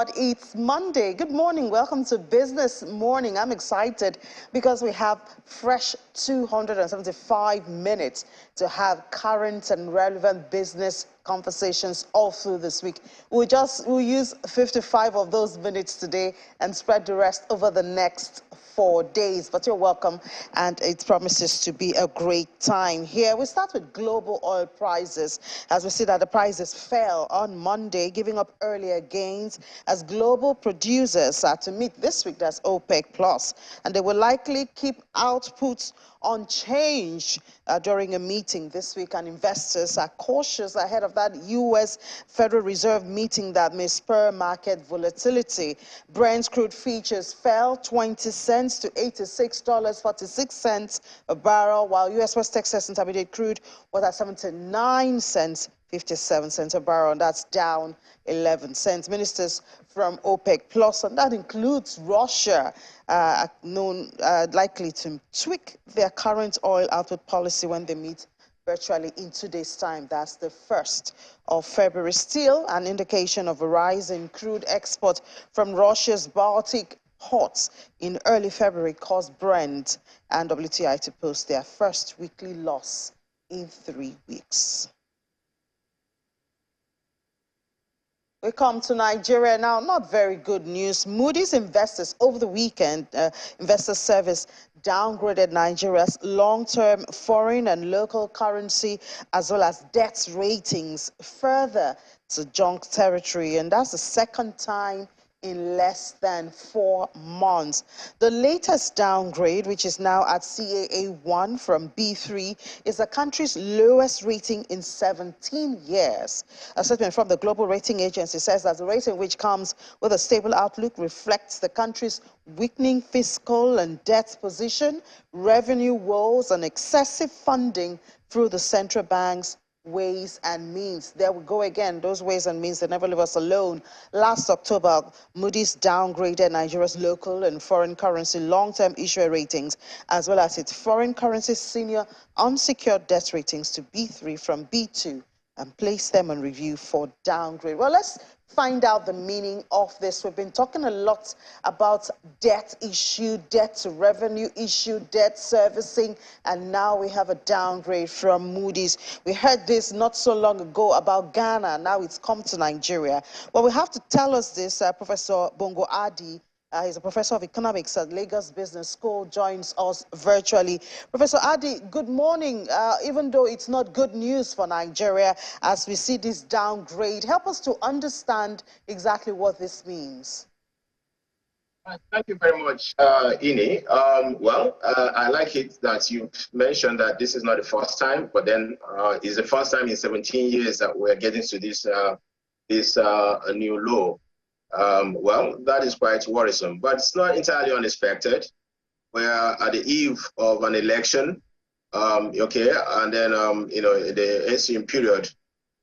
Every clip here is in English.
God, it's Monday. Good morning. Welcome to Business Morning. I'm excited because we have fresh 275 minutes to have current and relevant business conversations all through this week. We'll use 55 of those minutes today and spread the rest over the next 4 days, but you're welcome, and it promises to be a great time here. We start with global oil prices, as we see that the prices fell on Monday, giving up earlier gains as global producers are to meet this week. That's OPEC plus, and they will likely keep outputs unchanged during a meeting this week, and investors are cautious ahead of that U.S. Federal Reserve meeting that may spur market volatility. Brent crude futures fell 20 cents to $86.46 a barrel, while U.S. West Texas Intermediate crude was at 79 cents 57 cents a barrel, and that's down 11 cents. Ministers from OPEC plus, and that includes Russia, likely to tweak their current oil output policy when they meet virtually in 2 days' time. That's the 1st of February. Still, an indication of a rise in crude export from Russia's Baltic ports in early February caused Brent and WTI to post their first weekly loss in 3 weeks. We come to Nigeria now. Not very good news. Moody's investors over the weekend, Investor Service downgraded Nigeria's long-term foreign and local currency as well as debt ratings further to junk territory, and that's the second time in less than 4 months. The latest downgrade, which is now at CAA1 from B3, is the country's lowest rating in 17 years. A statement from the global rating agency says that the rating, which comes with a stable outlook, reflects the country's weakening fiscal and debt position, revenue woes, and excessive funding through the central bank's ways and means. There we go again, those ways and means, they never leave us alone. Last October, Moody's downgraded Nigeria's local and foreign currency long-term issuer ratings, as well as its foreign currency senior unsecured debt ratings to B3 from B2, and placed them on review for downgrade. Well, let's find out the meaning of this. We've been talking a lot about debt issue, debt to revenue issue, debt servicing, and now we have a downgrade from Moody's. We heard this not so long ago about Ghana. Now it's come to Nigeria. Well, we have to tell us this, Professor Bongo Adi. He's a professor of economics at Lagos Business School, joins us virtually. Professor Adi, good morning. Even though it's not good news for Nigeria as we see this downgrade, help us to understand exactly what this means. Thank you very much, Ini. I like it that you mentioned that this is not the first time, but then it's the first time in 17 years that we're getting to this new low. That is quite worrisome, but it's not entirely unexpected. We're at the eve of an election, and then, the ensuing period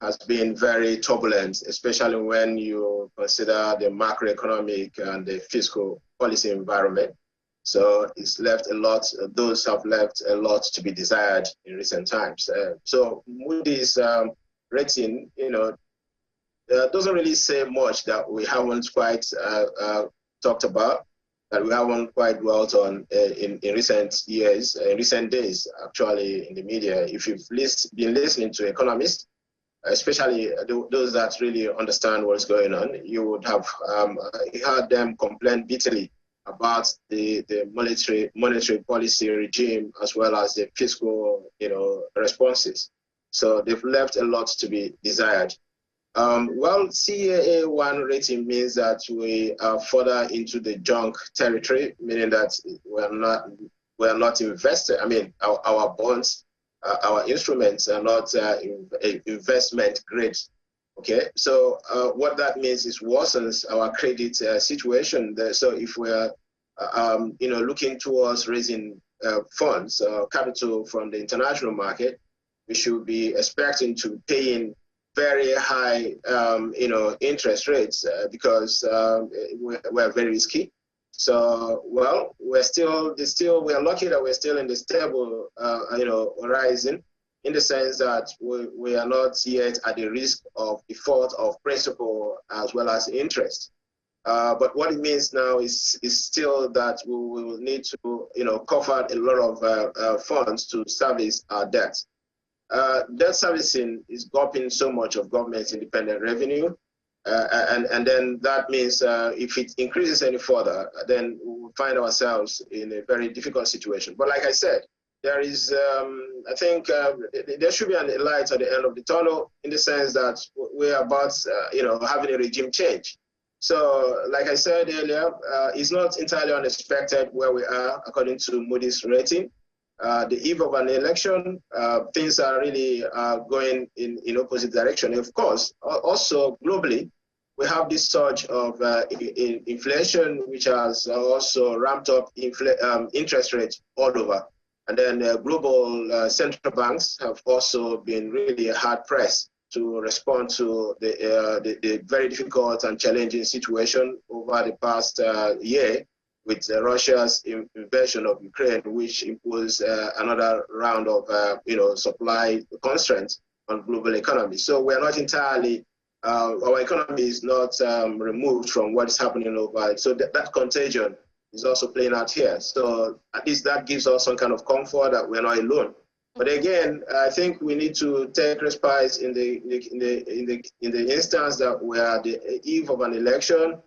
has been very turbulent, especially when you consider the macroeconomic and the fiscal policy environment. So it's left a lot, those have left a lot to be desired in recent times. So Moody's rating, doesn't really say much that we haven't quite talked about, that we haven't quite dwelt on in recent years, in recent days, actually, in the media. If you've been listening to economists, especially those that really understand what's going on, you would have heard them complain bitterly about the monetary policy regime as well as the fiscal, responses. So they've left a lot to be desired. CAA1 rating means that we are further into the junk territory, meaning that we're not invested. I mean, our bonds, our instruments are not investment grade. Okay, so what that means is worsens our credit situation. So if we're looking towards raising funds, capital from the international market, we should be expecting to pay in very high, interest rates because we're very risky. So, we're lucky that we're still in the stable, horizon, in the sense that we are not yet at the risk of default of principal as well as interest. But what it means now is still that we will need to, cover a lot of funds to service our debt. Debt servicing is gulping so much of government's independent revenue. And then that means if it increases any further, then we'll find ourselves in a very difficult situation. But like I said, there is, I think, there should be a light at the end of the tunnel, in the sense that we're about, having a regime change. So, like I said earlier, it's not entirely unexpected where we are according to Moody's rating. The eve of an election, things are really going in opposite direction. Of course, also globally, we have this surge of inflation, which has also ramped up interest rates all over. And then global central banks have also been really hard pressed to respond to the very difficult and challenging situation over the past year, with Russia's invasion of Ukraine, which imposed another round of supply constraints on global economy. So we're not entirely, our economy is not removed from what is happening over. So that contagion is also playing out here. So at least that gives us some kind of comfort that we're not alone. But again, I think we need to take respite in the instance that we are at the eve of an election,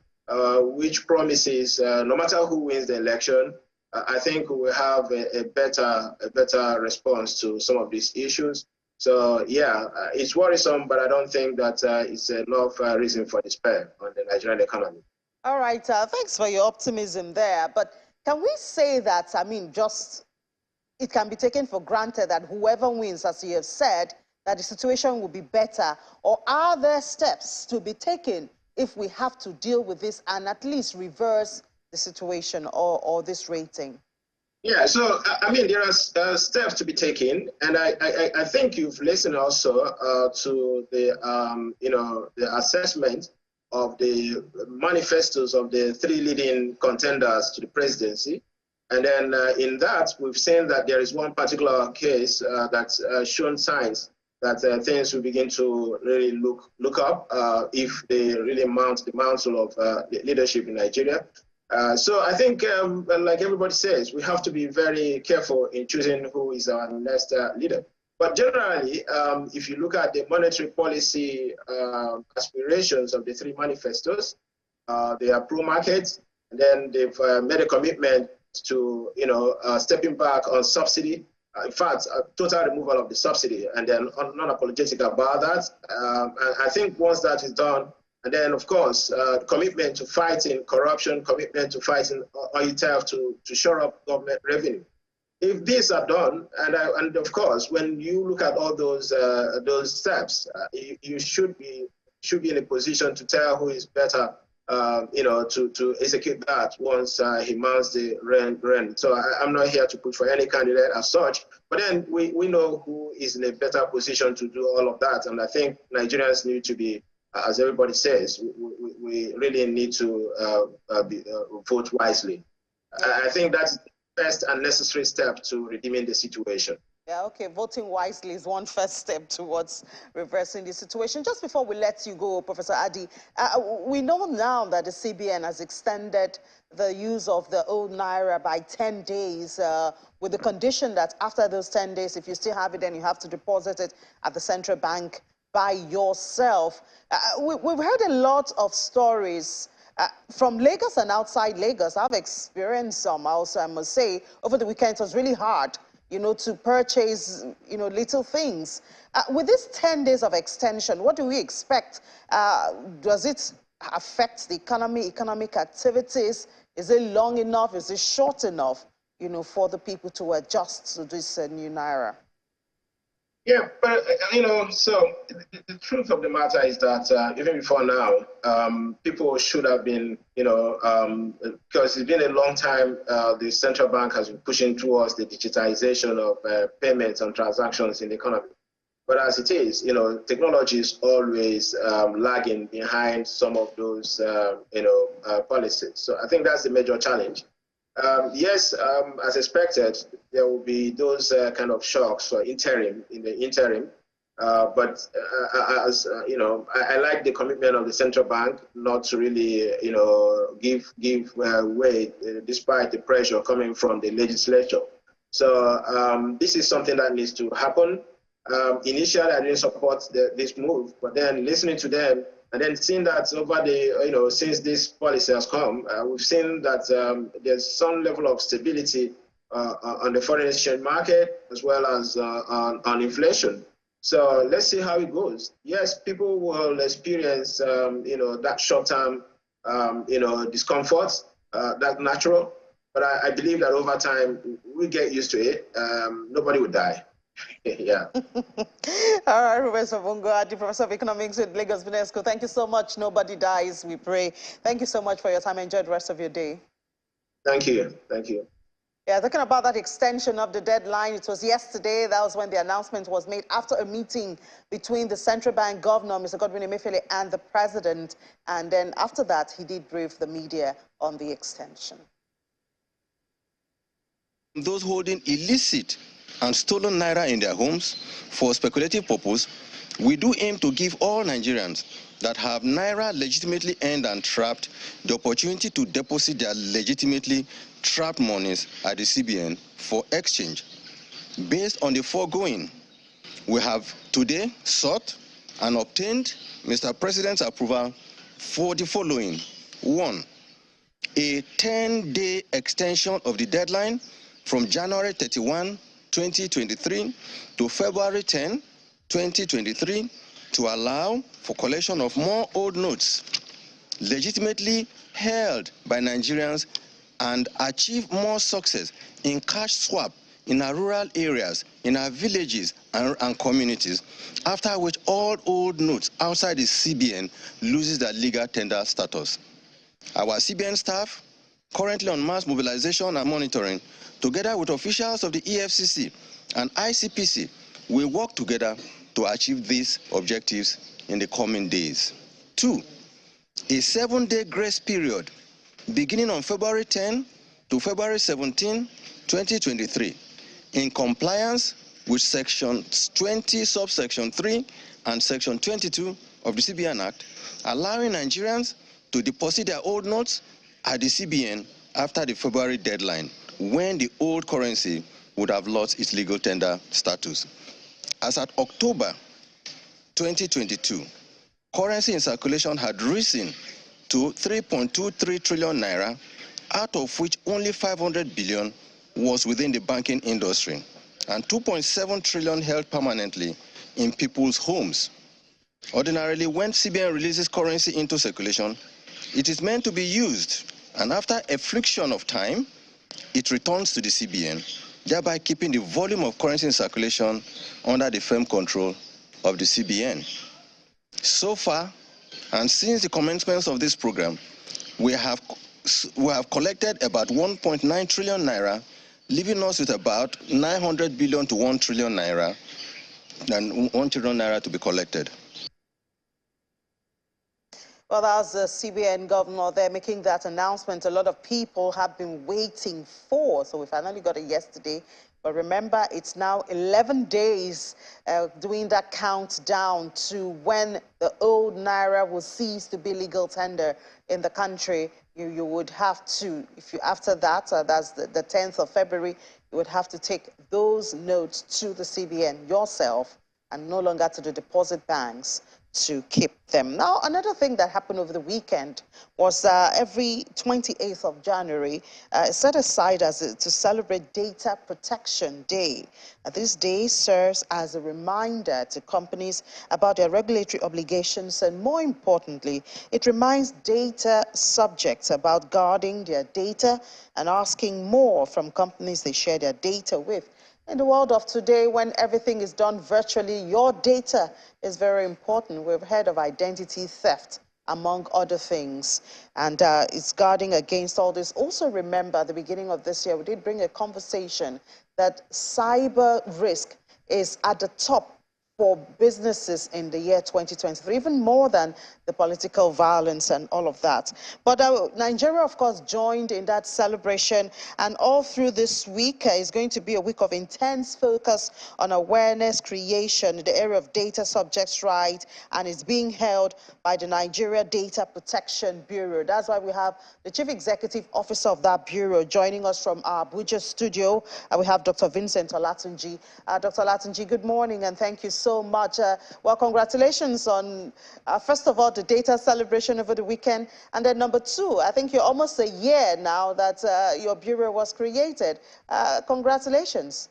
which promises, no matter who wins the election, I think we will have a better response to some of these issues. So yeah, it's worrisome, but I don't think that it's enough reason for despair on the Nigerian economy. All right, thanks for your optimism there. But can we say that, it can be taken for granted that whoever wins, as you have said, that the situation will be better? Or are there steps to be taken if we have to deal with this and at least reverse the situation or this rating? Yeah, so I mean, there are steps to be taken, and I think you've listened also to the assessment of the manifestos of the three leading contenders to the presidency. And then in that, we've seen that there is one particular case that's shown signs that things will begin to really look up if they really mount the mantle of leadership in Nigeria. So I think, like everybody says, we have to be very careful in choosing who is our next leader. But generally, if you look at the monetary policy aspirations of the three manifestos, they are pro-market, and then they've made a commitment to, stepping back on subsidy. In fact, a total removal of the subsidy, and then non-apologetic about that. And I think once that is done, and then of course, commitment to fighting corruption, commitment to fighting oil theft to shore up government revenue. If these are done, and of course, when you look at all those steps, you should be in a position to tell who is better, to execute that once he mounts the reign. So I'm not here to put for any candidate as such, but then we know who is in a better position to do all of that. And I think Nigerians need to be, as everybody says, we really need to vote wisely. I think that's the first and necessary step to redeeming the situation. Yeah, okay, voting wisely is one first step towards reversing the situation. Just before we let you go, Professor Adi, we know now that the CBN has extended the use of the old Naira by 10 days with the condition that after those 10 days, if you still have it, then you have to deposit it at the central bank by yourself. We've heard a lot of stories from Lagos and outside Lagos. I've experienced some also, I must say. Over the weekend, it was really hard, to purchase, little things. With this 10 days of extension, what do we expect? Does it affect the economy, economic activities? Is it long enough? Is it short enough, for the people to adjust to this new Naira? Yeah, but, so the truth of the matter is that even before now, people should have been, because it's been a long time, the central bank has been pushing towards the digitization of payments and transactions in the economy. But as it is, technology is always lagging behind some of those, policies. So I think that's the major challenge. Yes, as expected, there will be those kind of shocks in the interim. I like the commitment of the central bank not to really, give way despite the pressure coming from the legislature. So this is something that needs to happen. Initially, I didn't support this move, but then listening to them and then seeing that over the, since this policy has come, we've seen that there's some level of stability on the foreign exchange market as well as on inflation. So let's see how it goes. Yes, people will experience, that short-term, discomfort. That's natural. But I believe that over time, we get used to it. Nobody would die. Yeah. All right, Professor Bungo, Professor of Economics with Lagos Business School. Thank you so much. Nobody dies, we pray. Thank you so much for your time. Enjoy the rest of your day. Thank you. Thank you. Yeah, talking about that extension of the deadline, it was yesterday. That was when the announcement was made after a meeting between the central bank governor, Mr. Godwin Emefiele, and the president. And then after that, he did brief the media on the extension. Those holding illicit and stolen naira in their homes for speculative purpose, we do aim to give all Nigerians that have naira legitimately earned and trapped the opportunity to deposit their legitimately trapped monies at the CBN for exchange. Based on the foregoing, we have today sought and obtained Mr. President's approval for the following. 1. A 10-day extension of the deadline from January 31, 2023 to February 10, 2023 to allow for collection of more old notes legitimately held by Nigerians and achieve more success in cash swap in our rural areas, in our villages and communities, after which all old notes outside the CBN loses their legal tender status. Our CBN staff, currently on mass mobilization and monitoring, together with officials of the EFCC and ICPC, will work together to achieve these objectives in the coming days. 2. A 7-day grace period beginning on February 10 to February 17, 2023, in compliance with Section 20, subsection 3 and Section 22 of the CBN Act, allowing Nigerians to deposit their old notes at the CBN after the February deadline, when the old currency would have lost its legal tender status. As at October 2022, currency in circulation had risen to 3.23 trillion naira, out of which only 500 billion was within the banking industry, and 2.7 trillion held permanently in people's homes. Ordinarily, when CBN releases currency into circulation, it is meant to be used, and after a friction of time, it returns to the CBN, thereby keeping the volume of currency in circulation under the firm control of the CBN. So far, and since the commencement of this program, we have collected about 1.9 trillion naira, leaving us with about 900 billion to 1 trillion naira, and 1 trillion naira to be collected. Well, that's the CBN governor there making that announcement. A lot of people have been waiting for. So we finally got it yesterday. But remember, it's now 11 days doing that countdown to when the old naira will cease to be legal tender in the country. You would have to, if you after that, that's the 10th of February, you would have to take those notes to the CBN yourself and no longer to the deposit banks to keep them. Now, another thing that happened over the weekend was every 28th of January set aside to celebrate Data Protection Day. This day serves as a reminder to companies about their regulatory obligations, and more importantly, it reminds data subjects about guarding their data and asking more from companies they share their data with. In the world of today, when everything is done virtually, your data is very important. We've heard of identity theft, among other things, and it's guarding against all this. Also remember, at the beginning of this year, we did bring a conversation that cyber risk is at the top for businesses in the year 2023, even more than the political violence and all of that. But Nigeria, of course, joined in that celebration, and all through this week is going to be a week of intense focus on awareness creation in the area of data subjects' rights, and it's being held by the Nigeria Data Protection Bureau. That's why we have the Chief Executive Officer of that bureau joining us from our Abuja studio. We have Dr. Vincent Olatunji. Dr. Olatunji, good morning, and thank you so much. Well, congratulations on, first of all, the data celebration over the weekend, and then number two, I think you're almost a year now that your bureau was created. Congratulations.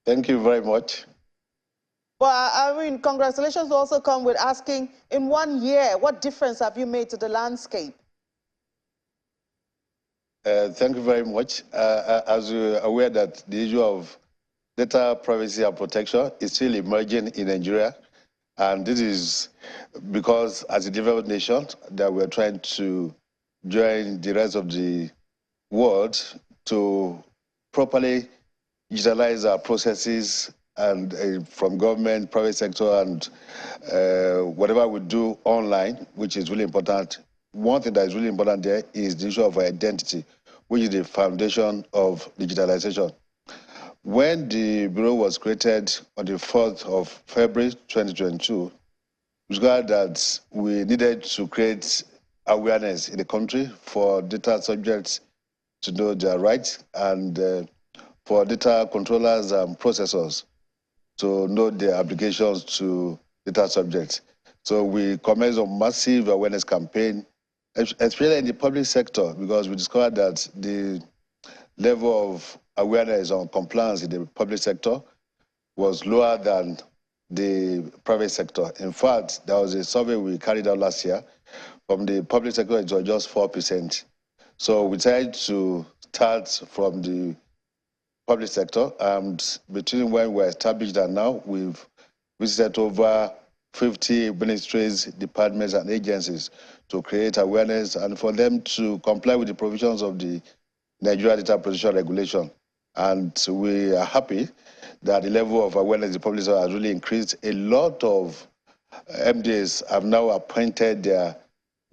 Thank you very much. Well, I mean, congratulations also come with asking, in 1 year, what difference have you made to the landscape? Thank you very much. As you're aware that the issue of data privacy and protection is still emerging in Nigeria. And this is because as a developed nation that we're trying to join the rest of the world to properly utilize our processes and from government, private sector, and whatever we do online, which is really important. One thing that is really important there is the issue of identity, which is the foundation of digitalization. When the Bureau was created on the 4th of February 2022, it was clear that we needed to create awareness in the country for data subjects to know their rights and for data controllers and processors to know their obligations to data subjects. So we commenced a massive awareness campaign, especially in the public sector, because we discovered that the level of awareness on compliance in the public sector was lower than the private sector. In fact, there was a survey we carried out last year. From the public sector, it was just 4%. So we tried to start from the public sector, and between when we were established and now, we've visited over 50 ministries, departments, and agencies to create awareness and for them to comply with the provisions of the Nigeria Data Protection Regulation. And we are happy that the level of awareness in the public sector has really increased. A lot of MDs have now appointed their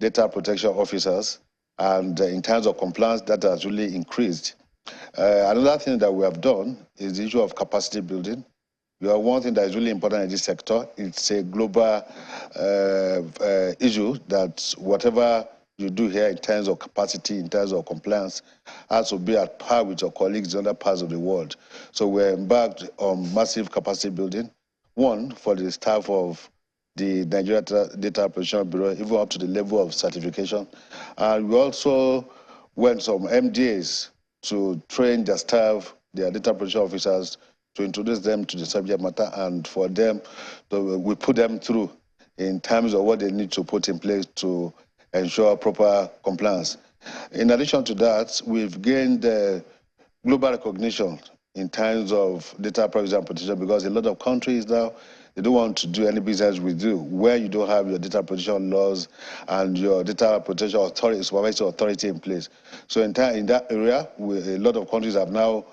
data protection officers, and in terms of compliance, that has really increased. Another thing that we have done is the issue of capacity building. One thing that is really important in this sector, it's a global issue that whatever you do here in terms of capacity, in terms of compliance, has to be at par with your colleagues in other parts of the world. So we're embarked on massive capacity building, one, for the staff of the Nigeria Data Protection Bureau, even up to the level of certification. And we also went some MDAs to train their staff, their data protection officers, to introduce them to the subject matter, and for them, we put them through in terms of what they need to put in place to ensure proper compliance. In addition to that, we've gained global recognition in terms of data privacy and protection, because a lot of countries now, they don't want to do any business with you where you don't have your data protection laws and your data protection authority, supervisory authority in place. So in that area, a lot of countries have now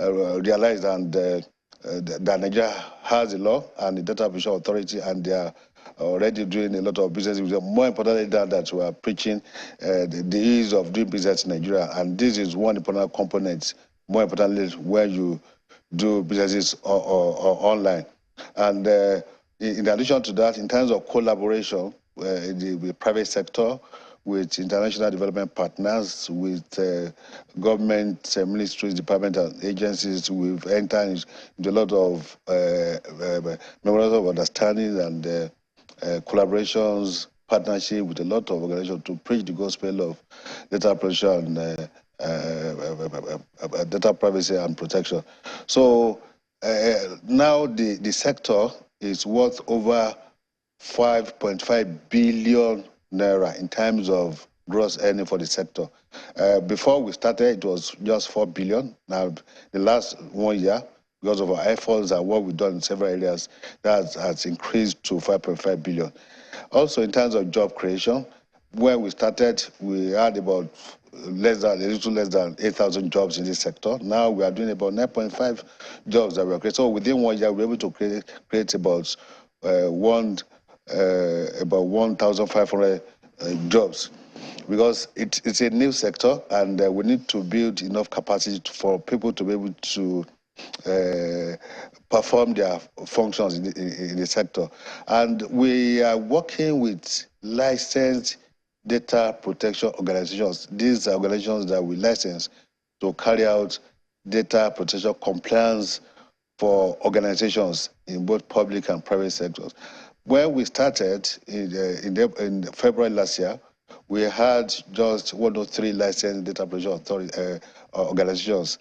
realized that Nigeria has a law and the data protection authority, and they are already doing a lot of business with them. More importantly than that, we are preaching the ease of doing business in Nigeria, and this is one important component, more importantly, where you do businesses online. And in addition to that, in terms of collaboration in the private sector, with international development partners, with government ministries, departments, and agencies, we've entered into a lot of memorandums of understanding and collaborations, partnership with a lot of organizations to preach the gospel of data protection, data privacy and protection. So now the sector is worth over 5.5 billion naira in terms of gross earning for the sector. Before we started, it was just 4 billion. Now, the last 1 year, because of our efforts and what we've done in several areas, that has increased to 5.5 billion. Also, in terms of job creation, when we started, we had about a little less than 8,000 jobs in this sector. Now we are doing about 9.5 jobs that we are creating. So within 1 year, we're able to create about 1,500 jobs, because it's a new sector, and we need to build enough capacity for people to be able to perform their functions in the sector. And we are working with licensed data protection organizations. These are organizations that we license to carry out data protection compliance for organizations in both public and private sectors. When we started in February last year, we had just 103 licensed data protection organizations.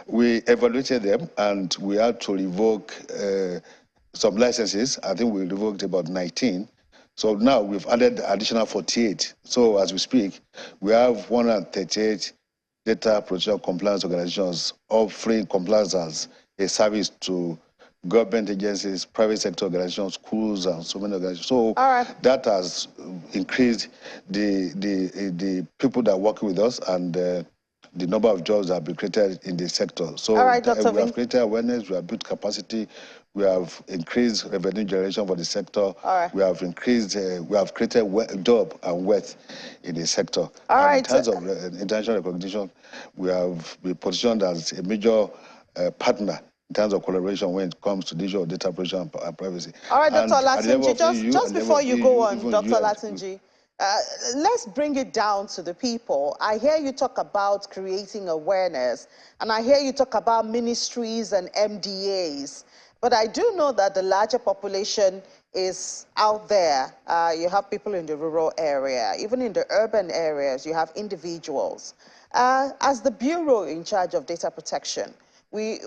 We evaluated them, and we had to revoke some licenses. I think we revoked about 19. So now we've added additional 48. So as we speak, we have 138 data protection compliance organizations offering compliance as a service to government agencies, private sector organizations, schools, and so many organizations. So that has increased the people that are working with us, and the number of jobs that have been created in the sector. So we have created awareness, we have built capacity, we have increased revenue generation for the sector. We have increased, we have created job and wealth in the sector. In terms of international recognition, we have been positioned as a major partner in terms of collaboration when it comes to the issue of data protection and privacy. All right, Dr. Latunji, just before you go on, Dr. Latunji, let's bring it down to the people. I hear you talk about creating awareness, and I hear you talk about ministries and MDAs, but I do know that the larger population is out there. You have people in the rural area, even in the urban areas, you have individuals. As the bureau in charge of data protection, we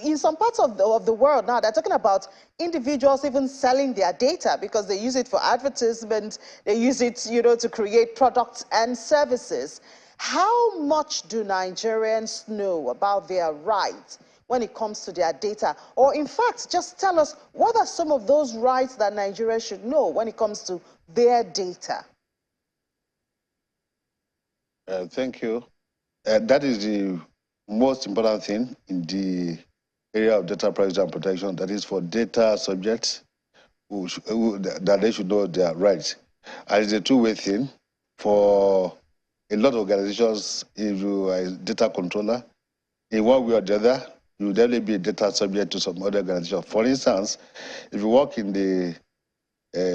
in some parts of the world now, they're talking about individuals even selling their data because they use it for advertisement, they use it, you know, to create products and services. How much do Nigerians know about their rights when it comes to their data? Or in fact, just tell us, what are some of those rights that Nigerians should know when it comes to their data? Thank you. That is the most important thing in the area of data privacy and protection, that is for data subjects that they should know their rights. And it's a two-way thing. For a lot of organizations, if you are a data controller, in one way or the other, you will definitely be a data subject to some other organization. For instance, if you work in the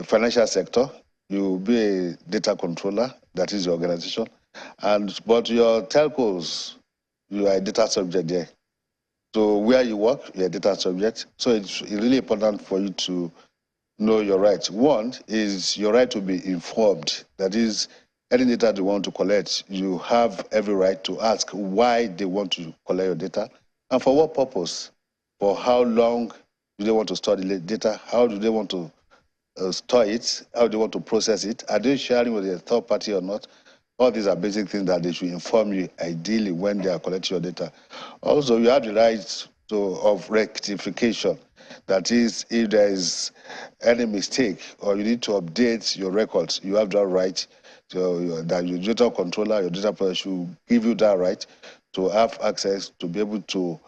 financial sector, you will be a data controller, that is your organization. But your telcos, you are a data subject there. So where you work, you're a data subject. So it's really important for you to know your rights. One is your right to be informed. That is, any data they want to collect, you have every right to ask why they want to collect your data and for what purpose. For how long do they want to store the data? How do they want to store it? How do they want to process it? Are they sharing with a third party or not? All these are basic things that they should inform you ideally when they are collecting your data. Also, you have the right of rectification. That is, if there is any mistake or you need to update your records, you have that right. So that your data controller, your data provider should give you that right to have access to be able to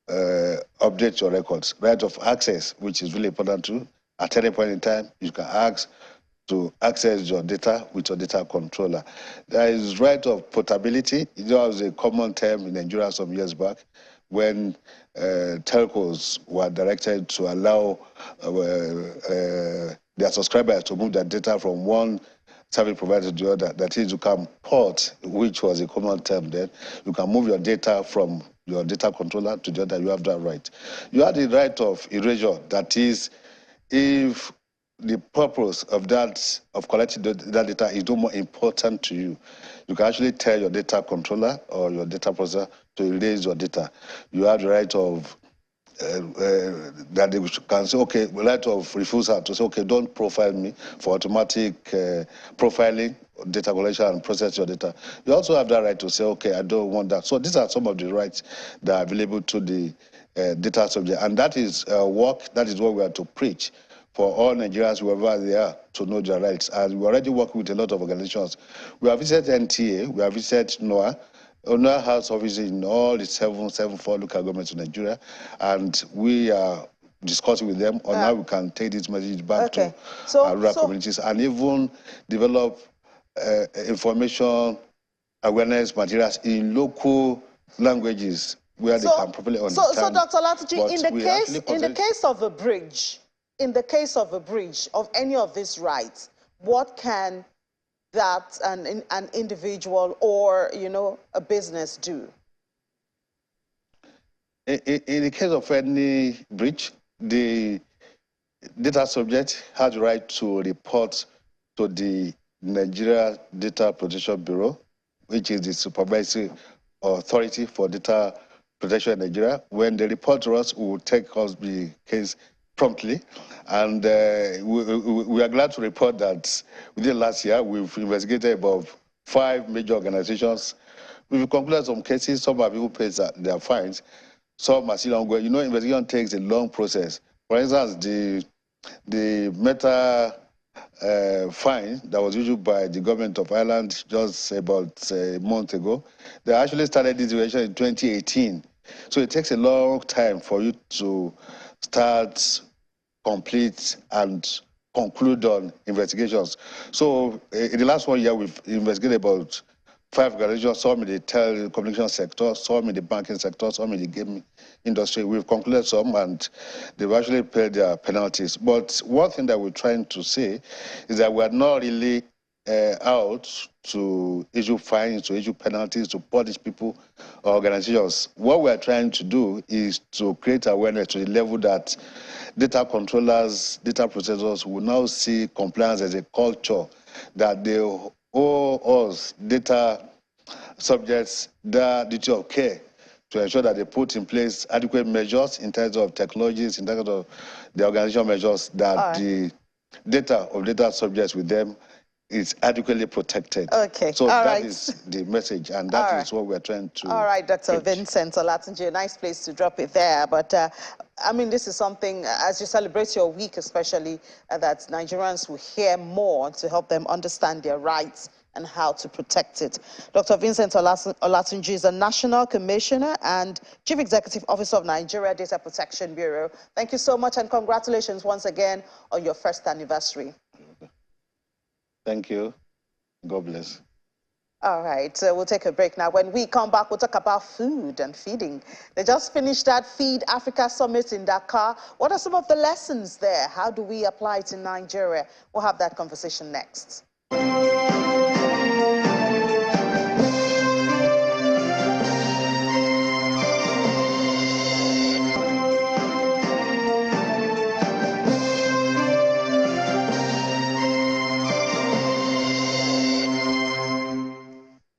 update your records. Right of access, which is really important too. At any point in time, you can ask to access your data with your data controller. There is right of portability. It was a common term in Nigeria some years back when telcos were directed to allow their subscribers to move their data from one service provider to the other. That is, you can port, which was a common term then. You can move your data from your data controller to the other. You have that right. You have the right of erasure. That is, if the purpose of collecting that data is no more important to you, you can actually tell your data controller or your data processor to erase your data. You have the right of that they can say, okay, the right of refusal to say, okay, don't profile me, for automatic profiling, data collection and process your data. You also have that right to say, okay, I don't want that. So these are some of the rights that are available to the data subject, and that is work. That is what we are to preach for all Nigerians, wherever they are, to know their rights. And we're already working with a lot of organizations. We have visited NTA, we have visited NOAA. NOAA has offices in all the 774 local governments in Nigeria, and we are discussing with them on how we can take this message back to our rural communities and even develop information awareness materials in local languages where they can properly understand. So Dr. Olatunji, in the case of a bridge, of any of these rights, what can that an individual or a business do? In the case of any breach, the data subject has the right to report to the Nigeria Data Protection Bureau, which is the supervisory authority for data protection in Nigeria. When they report to us, we will take us the case promptly. And we are glad to report that within last year, we've investigated about 5 major organizations. We've concluded some cases. Some have even paid their fines. Some are still ongoing. Investigation takes a long process. For instance, the Meta fine that was issued by the government of Ireland just about a month ago, they actually started this investigation in 2018. So it takes a long time for you to start, complete, and conclude on investigations. So in the last 1 year, we've investigated about 5 organizations, some in the telecommunication sector, some in the banking sector, some in the gaming industry. We've concluded some, and they've actually paid their penalties. But one thing that we're trying to say is that we're not really out to issue fines, to issue penalties, to punish people or organizations. What we're trying to do is to create awareness to the level that data controllers, data processors will now see compliance as a culture, that they owe us, data subjects, the duty of care to ensure that they put in place adequate measures in terms of technologies, in terms of the organizational measures, that the data of data subjects with them is adequately protected. Okay. So that is the message, and that is what we're trying to. All right, Dr. Vincent Olatunji, a nice place to drop it there. But I mean, this is something, as you celebrate your week, especially, that Nigerians will hear more to help them understand their rights and how to protect it. Dr. Vincent Olatunji is a National Commissioner and Chief Executive Officer of Nigeria Data Protection Bureau. Thank you so much, and congratulations once again on your first anniversary. Thank you. God bless. All right, so we'll take a break now. When we come back, we'll talk about food and feeding. They just finished that Feed Africa Summit in Dakar. What are some of the lessons there? How do we apply it in Nigeria? We'll have that conversation next.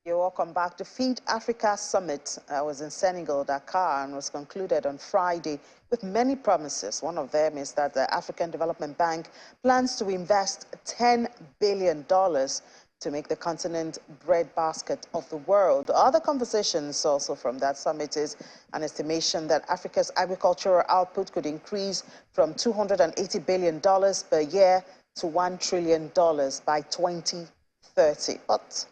Welcome back. The Feed Africa Summit was in Senegal, Dakar, and was concluded on Friday with many promises. One of them is that the African Development Bank plans to invest $10 billion to make the continent breadbasket of the world. Other conversations also from that summit is an estimation that Africa's agricultural output could increase from $280 billion per year to $1 trillion by 2030. But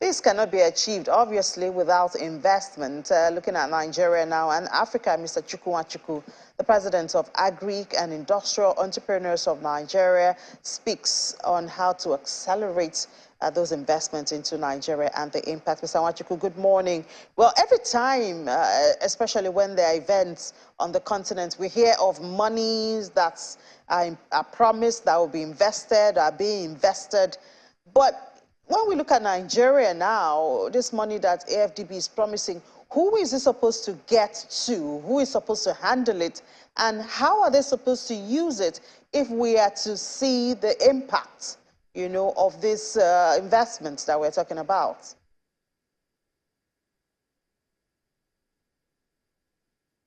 this cannot be achieved, obviously, without investment. Looking at Nigeria now and Africa, Mr. Chukwuachukwu, the president of Agric and Industrial Entrepreneurs of Nigeria, speaks on how to accelerate those investments into Nigeria and the impact. Mr. Nwachukwu, good morning. Well, every time, especially when there are events on the continent, we hear of monies that are promised, that will be invested, are being invested. But when we look at Nigeria now, this money that AFDB is promising, who is it supposed to get to? Who is supposed to handle it? And how are they supposed to use it if we are to see the impact, of this investments that we're talking about?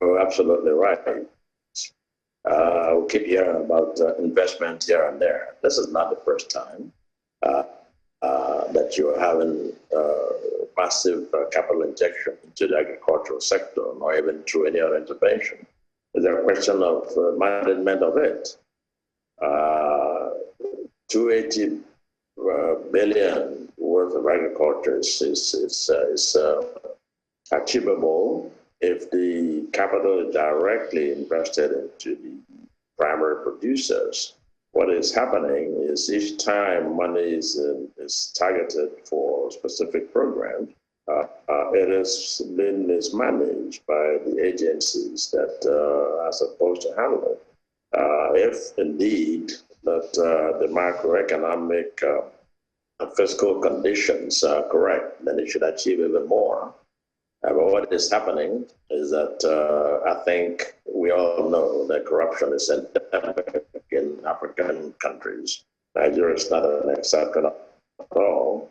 Oh, absolutely right. We keep hearing about investment here and there. This is not the first time that you're having massive capital injection into the agricultural sector, or even through any other intervention. There's a question of management of it. 280 billion worth of agriculture is achievable if the capital is directly invested into the primary producers. What is happening is each time money is targeted for specific programs, it is being mismanaged by the agencies that are supposed to handle it. If indeed that the macroeconomic and fiscal conditions are correct, then it should achieve even more. But what is happening is that I think we all know that corruption is endemic in African countries. Nigeria is not an exception at all.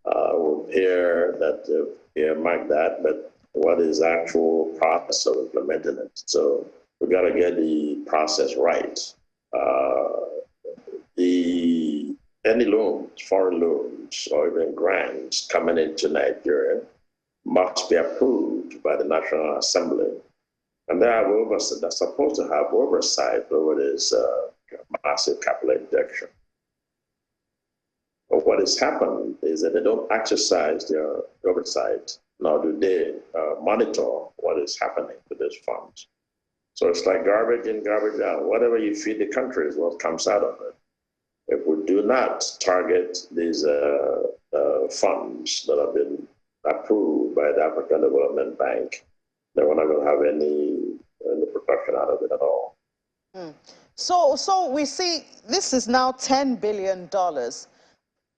We'll hear that, earmark that, but what is the actual process of implementing it? So we got to get the process right. Any loans, foreign loans, or even grants coming into Nigeria must be approved by the National Assembly. And they're supposed to have oversight over this massive capital injection. But what has happened is that they don't exercise their oversight, nor do they monitor what is happening with these funds. So it's like garbage in, garbage out. Whatever you feed the country is what comes out of it. If we do not target these funds that have been approved by the African Development Bank, then we're not going to have any production out of it at all. So we see this is now $10 billion.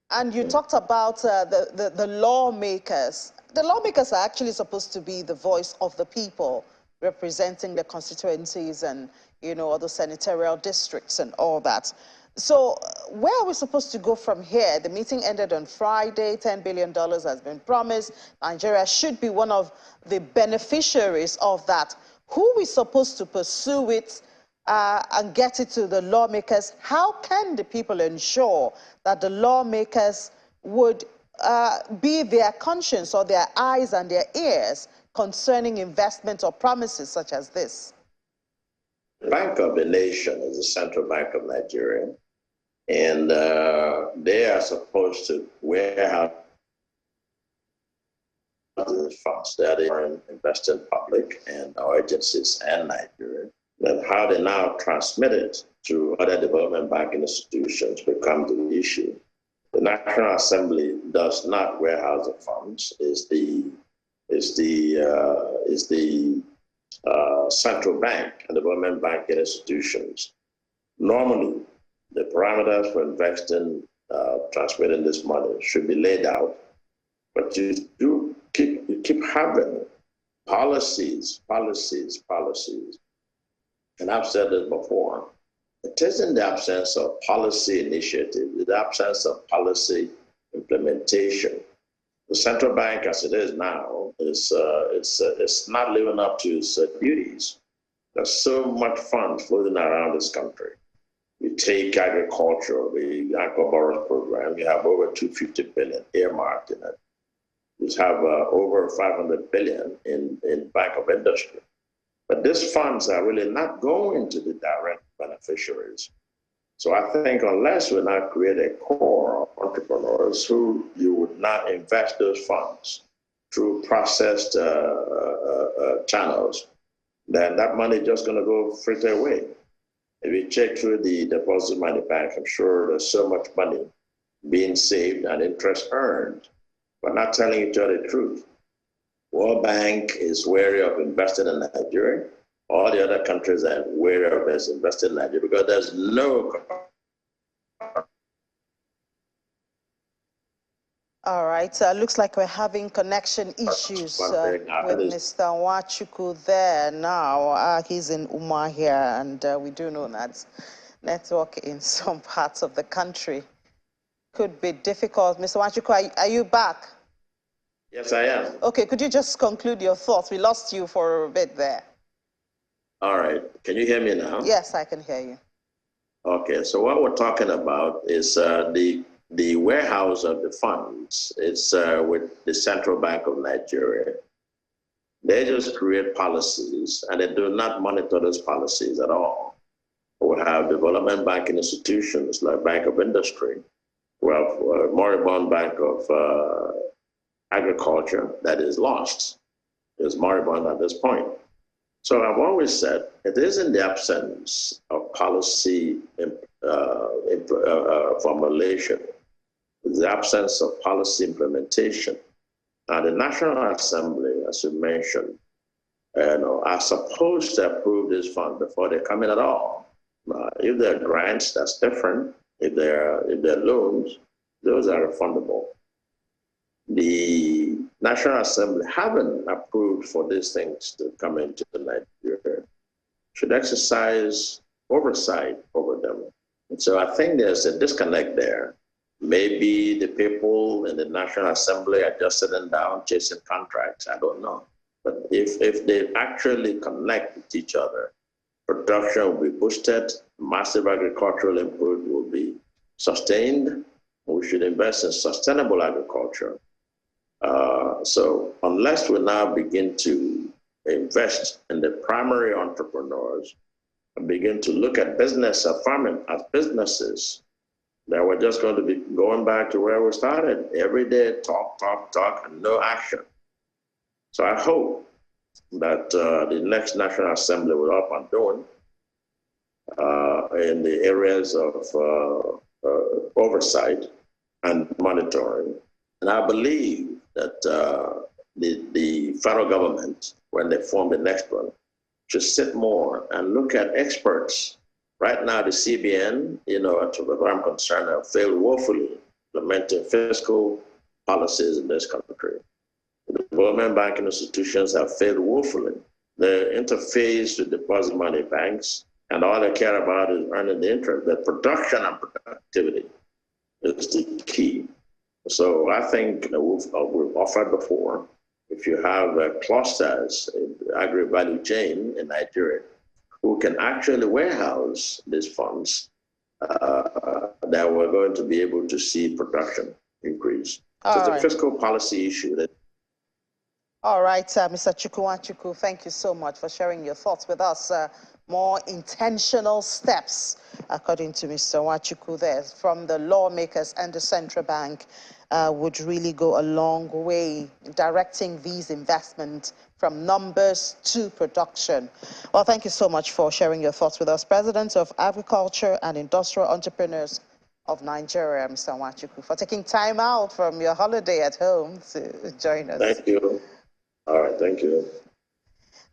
And you talked about the lawmakers. The lawmakers are actually supposed to be the voice of the people, representing the constituencies and, you know, other senatorial districts and all that. So where are we supposed to go from here? The meeting ended on Friday. $10 billion has been promised. Nigeria should be one of the beneficiaries of that. Who are we supposed to pursue it and get it to the lawmakers? How can the people ensure that the lawmakers would be their conscience or their eyes and their ears concerning investment or promises such as this? The Bank of the Nation is the central bank of Nigeria, and they are supposed to warehouse funds that are invested in public and our agencies and Nigeria. Then how they now transmit it to other development banking institutions becomes the issue. The National Assembly does not warehouse the funds. Is the central bank and development banking institutions. Normally, the parameters for investing, transmitting this money should be laid out, but you keep having policies. And I've said this before. It is in the absence of policy initiative, the absence of policy implementation. The central bank, as it is now, is not living up to its duties. There's so much funds floating around this country. You take agriculture, the Agric program, you have over $250 billion earmarked in it. You have over $500 billion in Bank of Industry. But these funds are really not going to the direct beneficiaries. So I think unless we now create a core of entrepreneurs who you would not invest those funds through processed channels, then that money is just going to go frittered away. If you check through the deposit money bank, I'm sure there's so much money being saved and interest earned, but not telling each other the truth. World Bank is wary of investing in Nigeria. All the other countries are wary of investing in Nigeria because there's no. All right. Looks like we're having connection issues with Mr. Nwachukwu there now. He's in Umuahia, and we do know that network in some parts of the country could be difficult. Mr. Nwachukwu, are you back? Yes, I am. Okay, could you just conclude your thoughts? We lost you for a bit there. All right. Can you hear me now? Yes, I can hear you. Okay, so what we're talking about is the warehouse of the funds. It's with the Central Bank of Nigeria. They just create policies, and they do not monitor those policies at all. We have development banking institutions like Bank of Industry. We have moribund Bank of Agriculture that is lost, is moribund at this point. So I've always said it is in the absence of policy formulation, the absence of policy implementation. And the National Assembly, as you mentioned, are supposed to approve this fund before they come in at all. If they're grants, that's different. If they're loans, those are refundable. The National Assembly haven't approved for these things to come into Nigeria, should exercise oversight over them. And so I think there's a disconnect there. Maybe the people in the National Assembly are just sitting down chasing contracts. I don't know. But if they actually connect with each other, production will be boosted, massive agricultural input will be sustained. We should invest in sustainable agriculture. So unless we now begin to invest in the primary entrepreneurs and begin to look at business and farming as businesses, then we're just going to be going back to where we started. Every day, talk, and no action. So I hope that the next National Assembly will up and doing in the areas of oversight and monitoring. And I believe that the federal government, when they form the next one, should sit more and look at experts. Right now, the CBN, as far as I'm concerned, have failed woefully implementing fiscal policies in this country. The development banking institutions have failed woefully. They interface with deposit money banks, and all they care about is earning the interest. The production and productivity is the key. So I think we've offered before, if you have clusters in the agri-value chain in Nigeria who can actually warehouse these funds, that we're going to be able to see production increase. So it's a fiscal policy issue. All right, Mr. Chukwuachukwu, thank you so much for sharing your thoughts with us. More intentional steps, according to Mr. Nwachukwu there, from the lawmakers and the central bank would really go a long way in directing these investments from numbers to production. Well, thank you so much for sharing your thoughts with us. President of Agriculture and Industrial Entrepreneurs of Nigeria, Mr. Nwachukwu, for taking time out from your holiday at home to join us. Thank you. All right, thank you.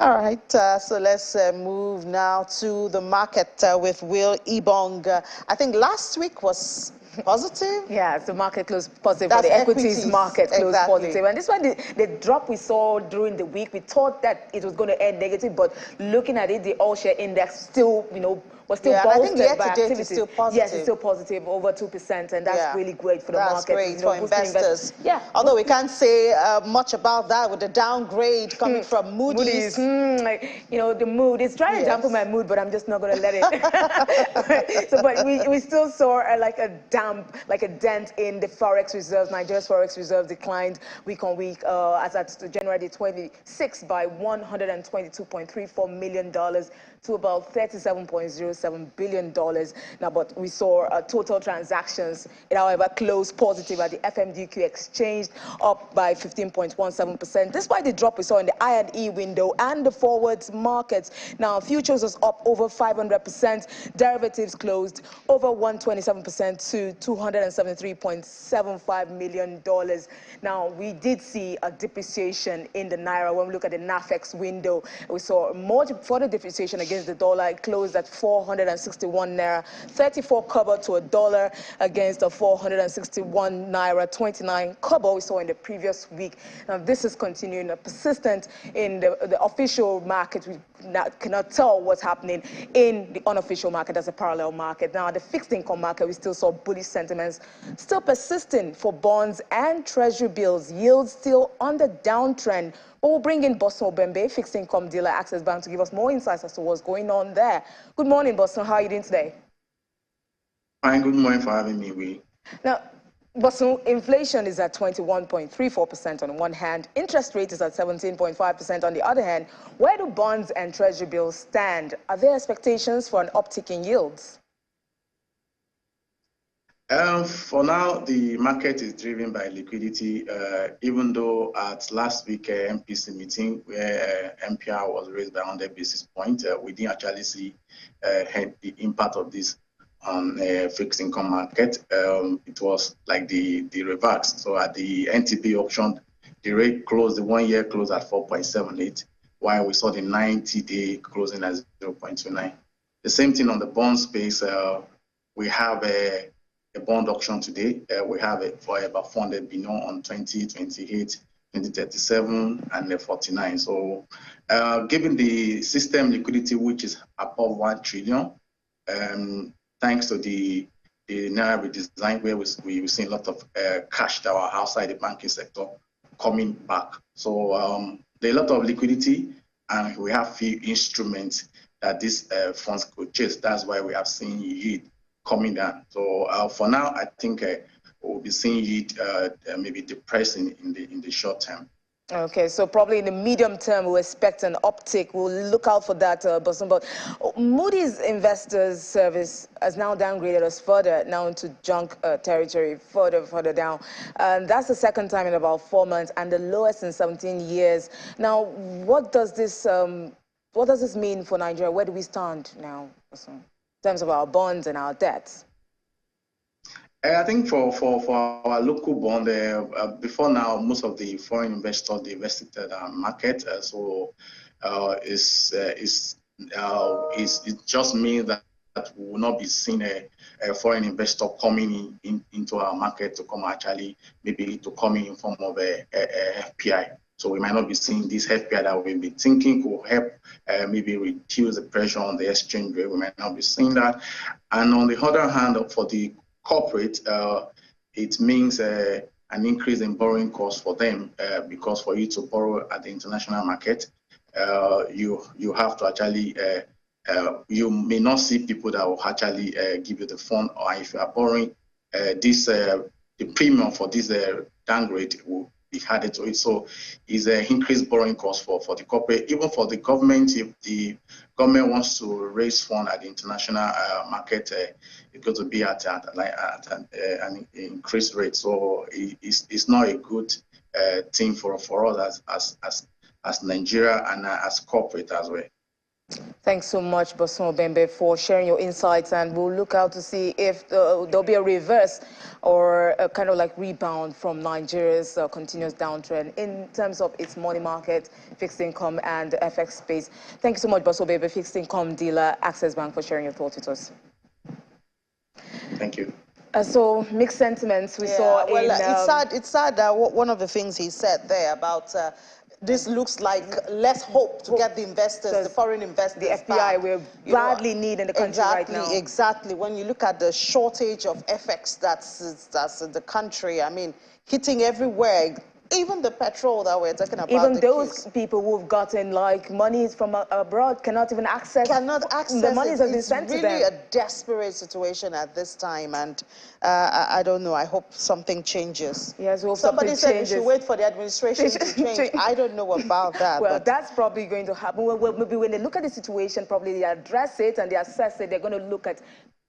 All right, so let's move now to the market with Will Ebong. I think last week was positive. Yeah, the market closed positive. That's the equities market closed positive. And this one, the drop we saw during the week, we thought that it was going to end negative, but looking at it, the all-share index still, was still bolstered by activity. Is still positive. Yes, it's still positive, over 2%, and that's really great for the market. That's great for investors. Yeah. Although we can't say much about that with the downgrade coming from Moody's. The mood, it's trying to dampen my mood, but I'm just not going to let it. But we still saw like a dent in the forex reserves. Nigeria's forex reserves declined week on week as at January 26th by $122.34 million to about $37.07 billion. Now, but we saw total transactions, it however closed positive at the FMDQ exchange, up by 15.17%, despite the drop we saw in the I&E window and the forwards markets. Now, futures was up over 500%, derivatives closed over 127% to $273.75 million. Now, we did see a depreciation in the Naira. When we look at the NAFEX window, we saw more further depreciation against the dollar. It closed at 461 Naira, 34 kobo to a dollar against the 461 Naira, 29 kobo we saw in the previous week. Now, this is continuing, persistent in the official market. We cannot tell what's happening in the unofficial market as a parallel market. Now, the fixed income market, we still saw bullish sentiments still persisting for bonds and treasury bills. Yields still on the downtrend. But we'll bring in Boston Obembe, fixed income dealer, Access Bank, to give us more insights as to what's going on there. Good morning, Boston. How are you doing today? Fine. Good morning for having me, Will. Now, But so inflation is at 21.34% on one hand, interest rate is at 17.5% on the other hand. Where do bonds and treasury bills stand? Are there expectations for an uptick in yields? For now, the market is driven by liquidity, even though at last week MPC meeting where MPR was raised by 100 basis points, we didn't actually see the impact of this on fixed income market. It was like the reverse. So at the NTP auction, the rate closed, the 1 year closed at 4.78, while we saw the 90-day closing at 0.29. The same thing on the bond space. We have a bond auction today. We have it for about 400 billion on 2028, 2037, and 49. So given the system liquidity, which is above 1 trillion, thanks to the Naira redesign, where we've seen a lot of cash that are outside the banking sector coming back. So there's a lot of liquidity, and we have few instruments that these funds could chase. That's why we have seen yield coming down. So for now, I think we'll be seeing yield maybe depressing in the short term. Okay, so probably in the medium term, we'll expect an uptick. We'll look out for that, Bosun. But Moody's Investors Service has now downgraded us further now into junk territory, further down. And that's the second time in about 4 months and the lowest in 17 years. Now, what does this mean for Nigeria? Where do we stand now, Bosun, in terms of our bonds and our debts? I think for our local bond, before now, most of the foreign investors, they invested in our market. So it just means that we will not be seeing a foreign investor coming into our market to come actually maybe to come in form of a FPI. So we might not be seeing this FPI that we've been thinking could help maybe reduce the pressure on the exchange rate. We might not be seeing that. And on the other hand, for the corporate, it means an increase in borrowing costs for them because for you to borrow at the international market, you have to actually, you may not see people that will actually give you the fund, or if you are borrowing, the premium for this downgrade will be added to it. So it's an increased borrowing cost for the corporate. Even for the government, if the government wants to raise funds at the international market, it's going to be at an increased rate. So it's not a good thing for us as Nigeria and as corporate as well. Thanks so much, Bosun Obembe, for sharing your insights, and we'll look out to see if there'll be a reverse or a kind of like rebound from Nigeria's continuous downtrend in terms of its money market, fixed income, and FX space. Thank you so much, Bosun Obembe, fixed income dealer, Access Bank, for sharing your thoughts with us. Thank you. So mixed sentiments we saw. Well, it's sad that one of the things he said there about this looks like less hope to get the investors, the foreign investors. The FPI we're badly need in the country right now. Exactly. When you look at the shortage of FX that's in the country, I mean, hitting everywhere. Even the petrol that we're talking about. Even those people who've gotten like monies from abroad cannot even access. The monies have been sent to them. It's really a desperate situation at this time, and I don't know. I hope something changes. Yes, we hope somebody said we should wait for the administration to change. I don't know about that. Well, that's probably going to happen. Well, maybe when they look at the situation, probably they address it and they assess it. They're going to look at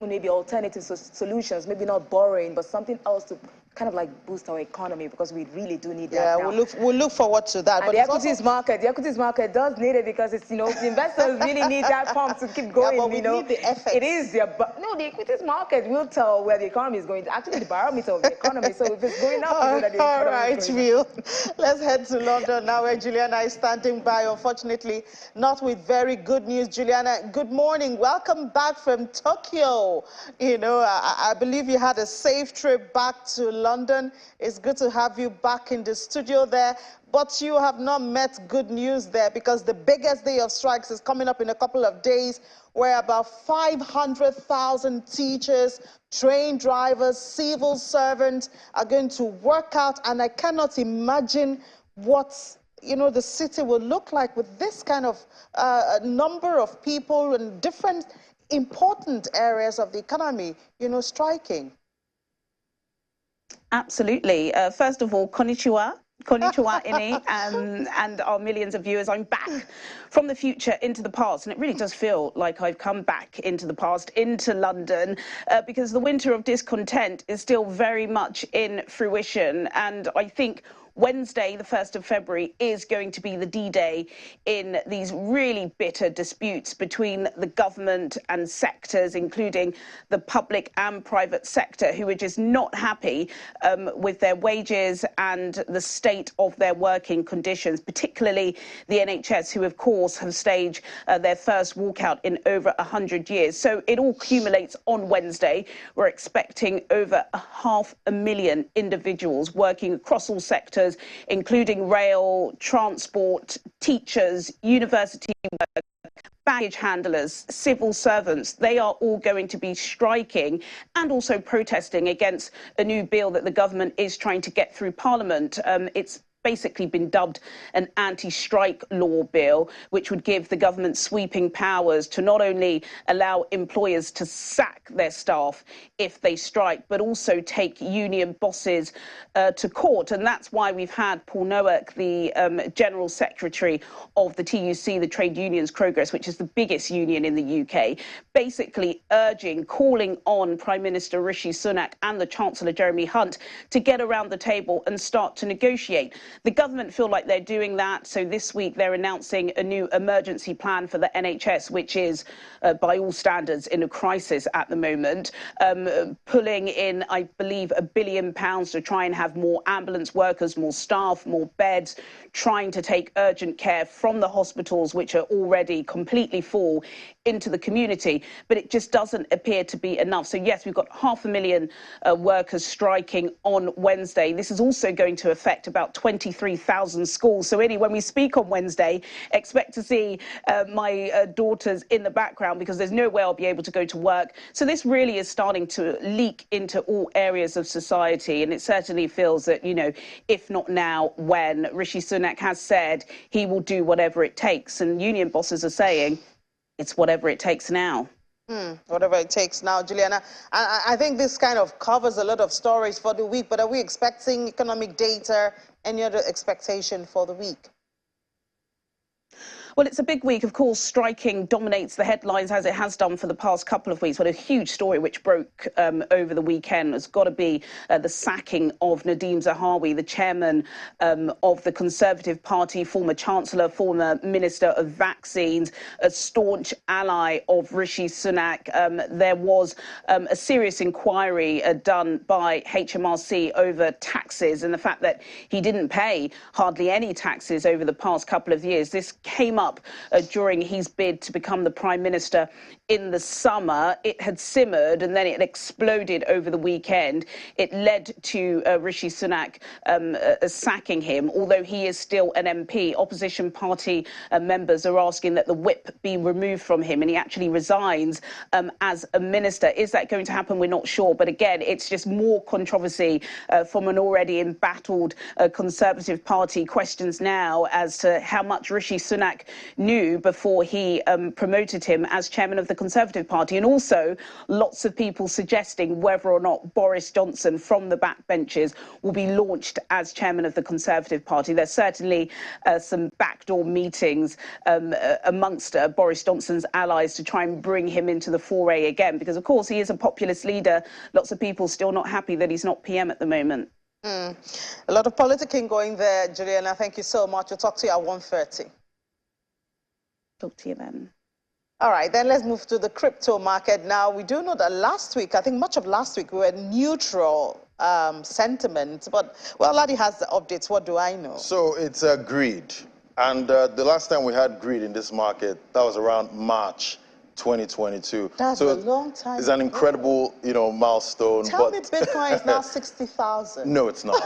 maybe alternative solutions, maybe not borrowing, but something else to kind of like boost our economy, because we really do need that now. We'll look forward to that. And the equities market does need it, because it's, the investors really need that pump to keep going. Yeah, but we need the FX. It is, no, the equities market will tell where the economy is going. Actually, the barometer of the economy. So if it's going up, you know that the economy is going up. Let's head to London now, where Juliana is standing by. Unfortunately, not with very good news. Juliana, good morning. Welcome back from Tokyo. I believe you had a safe trip back to London. It's good to have you back in the studio there. But you have not met good news there, because the biggest day of strikes is coming up in a couple of days, where about 500,000 teachers, train drivers, civil servants are going to work out. And I cannot imagine what the city will look like with this kind of number of people in different important areas of the economy, striking. Absolutely. First of all, konnichiwa. Konnichiwa, Ini, and our millions of viewers. I'm back from the future into the past, and it really does feel like I've come back into the past, into London, because the winter of discontent is still very much in fruition, and I think Wednesday, the 1st of February, is going to be the D-Day in these really bitter disputes between the government and sectors, including the public and private sector, who are just not happy with their wages and the state of their working conditions, particularly the NHS, who, of course, have staged their first walkout in over 100 years. So it all accumulates on Wednesday. We're expecting over 500,000 individuals working across all sectors, including rail, transport, teachers, university workers, baggage handlers, civil servants. They are all going to be striking and also protesting against a new bill that the government is trying to get through Parliament. It's basically been dubbed an anti-strike law bill, which would give the government sweeping powers to not only allow employers to sack their staff if they strike, but also take union bosses to court. And that's why we've had Paul Nowak, the General Secretary of the TUC, the Trade Unions Progress, which is the biggest union in the UK, basically calling on Prime Minister Rishi Sunak and the Chancellor Jeremy Hunt to get around the table and start to negotiate. The government feel like they're doing that. So this week they're announcing a new emergency plan for the NHS, which is, by all standards, in a crisis at the moment, pulling in, I believe, £1 billion to try and have more ambulance workers, more staff, more beds, trying to take urgent care from the hospitals, which are already completely full, into the community. But it just doesn't appear to be enough. So yes, we've got 500,000 workers striking on Wednesday. This is also going to affect about 23,000 schools. So when we speak on Wednesday, expect to see my daughters in the background, because there's no way I'll be able to go to work. So this really is starting to leak into all areas of society. And it certainly feels that, you know, if not now, when? Rishi Sunak has said he will do whatever it takes. And union bosses are saying it's whatever it takes now. Whatever it takes now, Juliana. I think this kind of covers a lot of stories for the week, but are we expecting economic data? Any other expectation for the week? Well, it's a big week. Of course, striking dominates the headlines, as it has done for the past couple of weeks. But a huge story which broke over the weekend has got to be the sacking of Nadeem Zahawi, the chairman of the Conservative Party, former Chancellor, former Minister of Vaccines, a staunch ally of Rishi Sunak. There was a serious inquiry done by HMRC over taxes and the fact that he didn't pay hardly any taxes over the past couple of years. This came up during his bid to become the Prime Minister in the summer. It had simmered and then it exploded over the weekend. It led to Rishi Sunak sacking him, although he is still an MP. Opposition party members are asking that the whip be removed from him and he actually resigns as a minister. Is that going to happen? We're not sure. But again, it's just more controversy from an already embattled Conservative Party. Questions now as to how much Rishi Sunak knew before he promoted him as chairman of the Conservative Party, and also lots of people suggesting whether or not Boris Johnson from the backbenches will be launched as chairman of the Conservative Party. There's certainly some backdoor meetings amongst Boris Johnson's allies to try and bring him into the foray again, because of course he is a populist leader. Lots of people still not happy that he's not PM at the moment. A lot of politicking going there, Juliana. Thank you so much. We'll talk to you at 1:30. Talk to you then. All right, then let's move to the crypto market now. We do know that last week, I think much of last week, we were neutral sentiment. But, well, Ladi has the updates. What do I know? So it's greed. And the last time we had greed in this market, that was around March 2022. That's so a long time. It's an incredible, milestone. Tell me Bitcoin is now 60,000. No, it's not.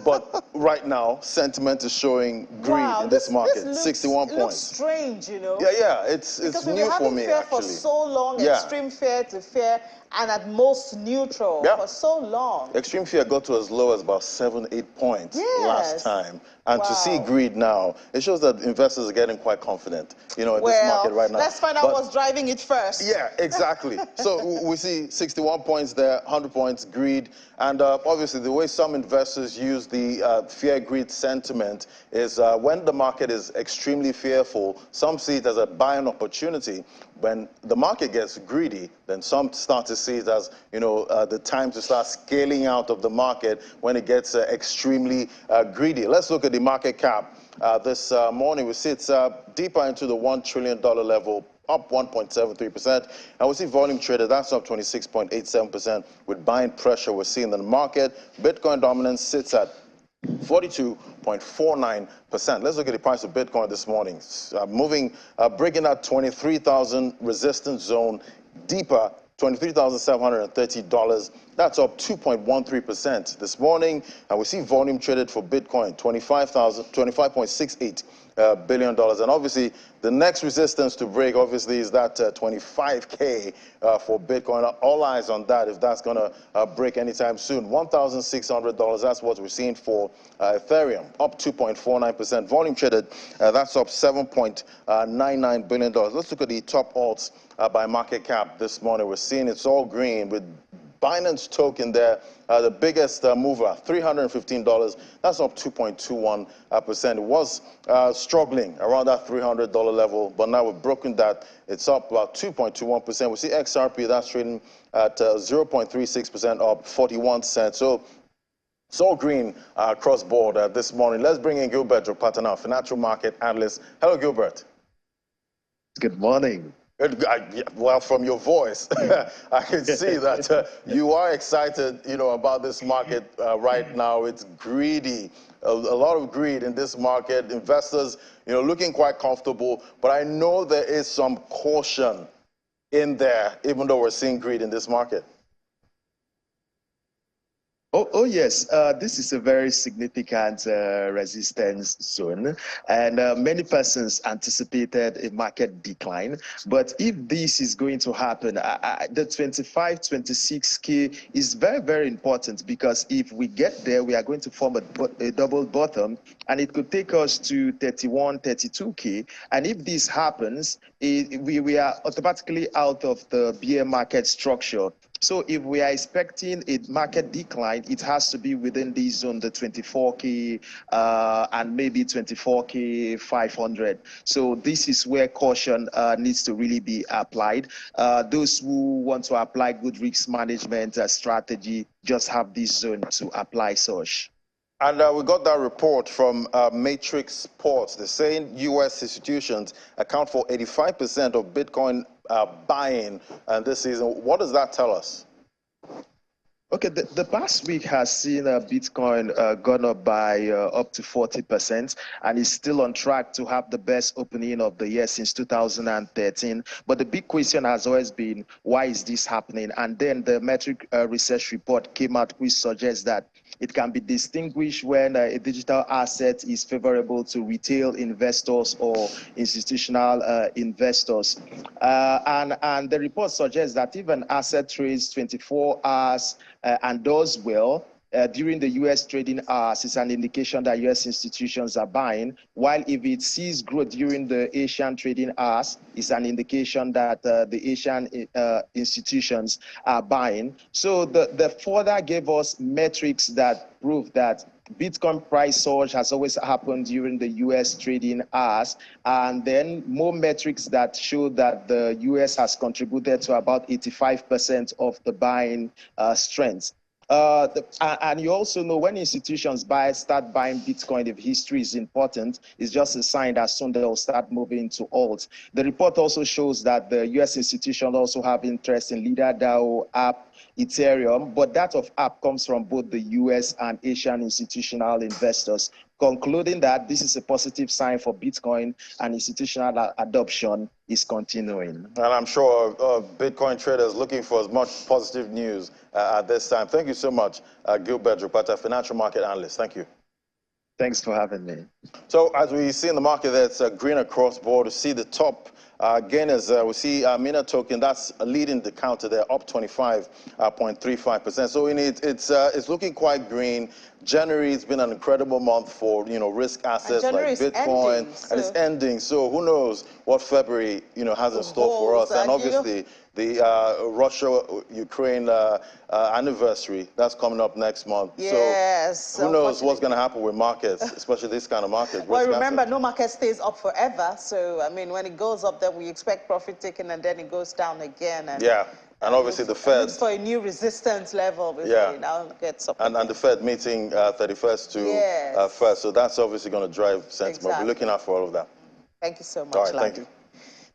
But right now, sentiment is showing greed in this market. This 61 looks points. Strange, Yeah, it's new for me, fear actually. for so long, yeah. extreme fear to fear, and at most neutral for so long. Extreme fear got to as low as about 7-8 points last time. And to see greed now, it shows that investors are getting quite confident, in this market right now. Let's find out what's driving it first. Yeah, exactly. So we see 61 points there, 100 points, greed. And obviously, the way some investors use the fear-greed sentiment is when the market is extremely fearful, some see it as a buying opportunity. When the market gets greedy, then some start to see it as, the time to start scaling out of the market when it gets extremely greedy. Let's look at the market cap. This morning, we see it's deeper into the $1 trillion level, up 1.73%. And we see volume traded, that's up 26.87% with buying pressure we're seeing in the market. Bitcoin dominance sits at 42.49%. Let's look at the price of Bitcoin this morning. Breaking that 23,000 resistance zone deeper, $23,730. That's up 2.13% this morning. And we see volume traded for Bitcoin, $25.68 billion. And obviously, the next resistance to break, obviously, is that 25K for Bitcoin. All eyes on that if that's going to break anytime soon. $1,600, that's what we're seeing for Ethereum, up 2.49%. Volume traded, that's up $7.99 billion. Let's look at the top alts by market cap this morning. We're seeing it's all green with Binance token there, the biggest mover, $315. That's up 2.21%. It was struggling around that $300 level, but now we've broken that. It's up about 2.21%. We see XRP, that's trading at 0.36%, up 41 cents. So it's all green across board this morning. Let's bring in Gilbert Jopatana, financial market analyst. Hello, Gilbert. Good morning. Well, from your voice, I can see that you are excited, about this market right now. It's greedy, a lot of greed in this market. Investors, looking quite comfortable. But I know there is some caution in there, even though we're seeing greed in this market. Oh yes, this is a very significant resistance zone, and many persons anticipated a market decline. But if this is going to happen, the 25-26K is very, very important, because if we get there, we are going to form a double bottom, and it could take us to 31-32K. And if this happens, we are automatically out of the bear market structure. So if we are expecting a market decline, it has to be within this zone, the 24K and maybe 24K 500. So this is where caution needs to really be applied. Those who want to apply good risk management strategy just have this zone to apply such. And we got that report from Matrix Ports. They're saying U.S. institutions account for 85% of Bitcoin buying this season. What does that tell us? Okay, the past week has seen Bitcoin gone up by up to 40%, and is still on track to have the best opening of the year since 2013. But the big question has always been, why is this happening? And then the Metric research report came out, which suggests that it can be distinguished when a digital asset is favorable to retail investors or institutional investors. And the report suggests that if an asset trades 24 hours and does well during the U.S. trading hours, it's an indication that U.S. institutions are buying, while if it sees growth during the Asian trading hours, it's an indication that the Asian institutions are buying. So the further gave us metrics that prove that Bitcoin price surge has always happened during the U.S. trading hours, and then more metrics that show that the U.S. has contributed to about 85% of the buying strength. And you also know when institutions start buying Bitcoin, if history is important, it's just a sign that soon they'll start moving to alt. The report also shows that the U.S. institutions also have interest in LeaderDAO, App, Ethereum, but that of App comes from both the U.S. and Asian institutional investors, concluding that this is a positive sign for Bitcoin and institutional adoption is continuing. And I'm sure Bitcoin traders looking for as much positive news at this time. Thank you so much, Gilbert Jopata, financial market analyst. Thank you. Thanks for having me. So as we see in the market, that's green across board. We see the top Gainers, we see Mina token, that's leading the counter there, up 25.35%. So it's looking quite green. January has been an incredible month for risk assets like Bitcoin, and it's ending. So who knows what February has in store for us? And obviously the Russia-Ukraine anniversary that's coming up next month. Yes. So who knows what's going to happen with markets, especially this kind of market. Well, remember, no market stays up forever. So I mean, when it goes up, then we expect profit taking, and then it goes down again. And, yeah. And obviously the Fed looks for a new resistance level before it now gets up. And the Fed meeting 31st to 1st. So that's obviously going to drive sentiment. Exactly. We're looking out for all of that. Thank you so much, all right, thank you.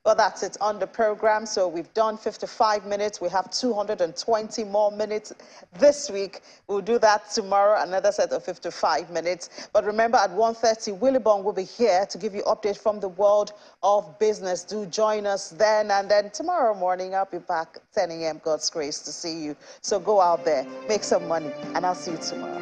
Well, that's it on the program. So we've done 55 minutes. We have 220 more minutes this week. We'll do that tomorrow, another set of 55 minutes. But remember, at 1:30, Willie Bong will be here to give you updates from the world of business. Do join us then. And then tomorrow morning, I'll be back 10 a.m., God's grace, to see you. So go out there, make some money, and I'll see you tomorrow.